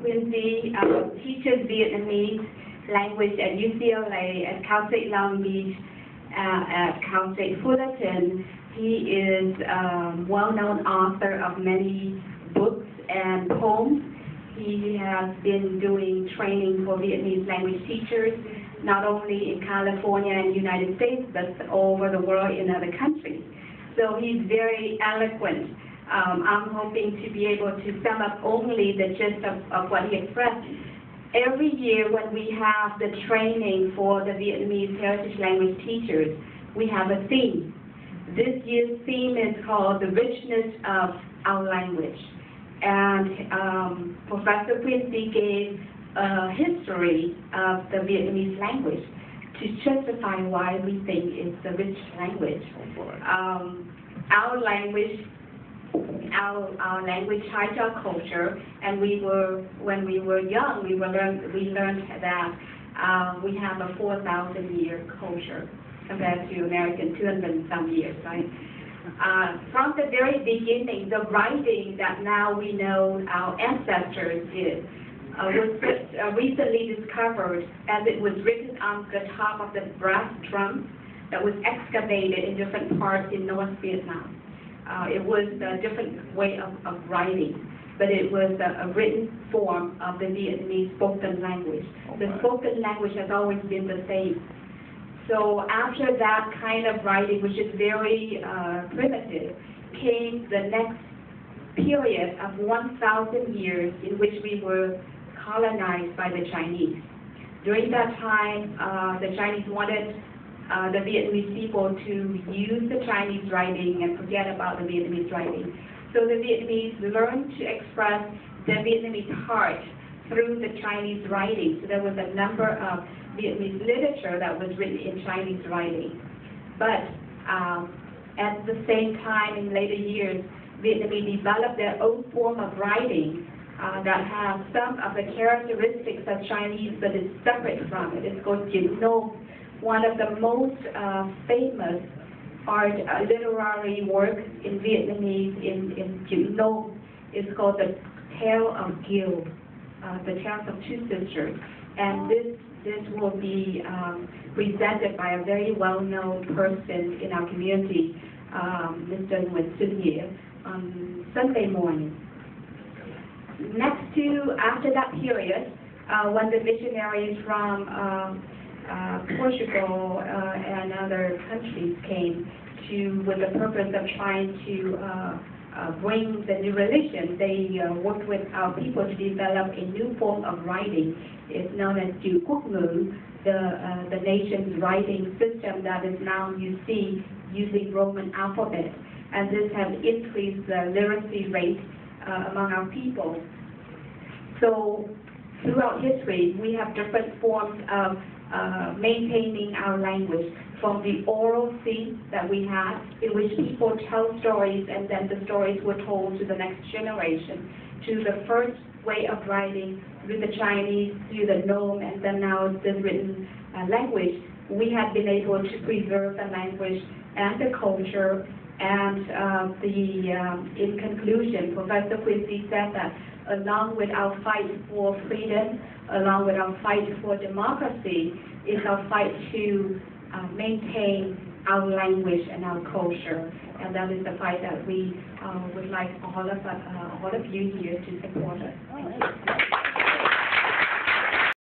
Quyên Di, teaches Vietnamese language at UCLA at Cal State Long Beach, at Cal State Fullerton. He is a well-known author of many books and poems. He has been doing training for Vietnamese language teachers, not only in California and United States, but all over the world in other countries. So he's very eloquent. I'm hoping to be able to sum up only the gist of what he expressed. Every year when we have the training for the Vietnamese heritage language teachers, we have a theme. This year's theme is called The Richness of Our Language. And Professor Quyên Di gave a history of the Vietnamese language to justify why we think it's a rich language. Our language tied to our culture, and when we were young, we learned that we have a 4,000-year culture compared to American 200 and some years, right? From the very beginning, the writing that now we know our ancestors did was recently discovered, as it was written on the top of the brass drum that was excavated in different parts in North Vietnam. It was a different way of writing, but it was a written form of the Vietnamese spoken language. The spoken language has always been the same. So after that kind of writing, which is very primitive, came the next period of 1,000 years in which we were colonized by the Chinese. During that time, the Chinese wanted the Vietnamese people to use the Chinese writing and forget about the Vietnamese writing. So the Vietnamese learned to express the Vietnamese heart through the Chinese writing. So there was a number of Vietnamese literature that was written in Chinese writing. But at the same time, in later years, Vietnamese developed their own form of writing that has some of the characteristics of Chinese, but is separate from it. It's called Chữ Nôm. One of the most famous literary works in Vietnamese in Chữ Nôm is called The Tale of Gil, The Tales of Two Sisters. And this will be presented by a very well-known person in our community, Mr. Nguyễn Lâm, on Sunday morning. After that period, when the missionaries from Portugal and other countries came with the purpose of trying to bring the new religion, they worked with our people to develop a new form of writing. It's known as Chữ Quốc ngữ, the nation's writing system that is now you see using Roman alphabet. And this has increased the literacy rate among our people. So throughout history, we have different forms of maintaining our language, from the oral theme that we had, in which people tell stories and then the stories were told to the next generation, to the first way of writing through the Chinese, through the Nôm, and then now the written language. We have been able to preserve the language and the culture, and in conclusion, Professor Quyên Di said that along with our fight for freedom, along with our fight for democracy, is our fight to maintain our language and our culture, and that is the fight that we would like all of you here to support us.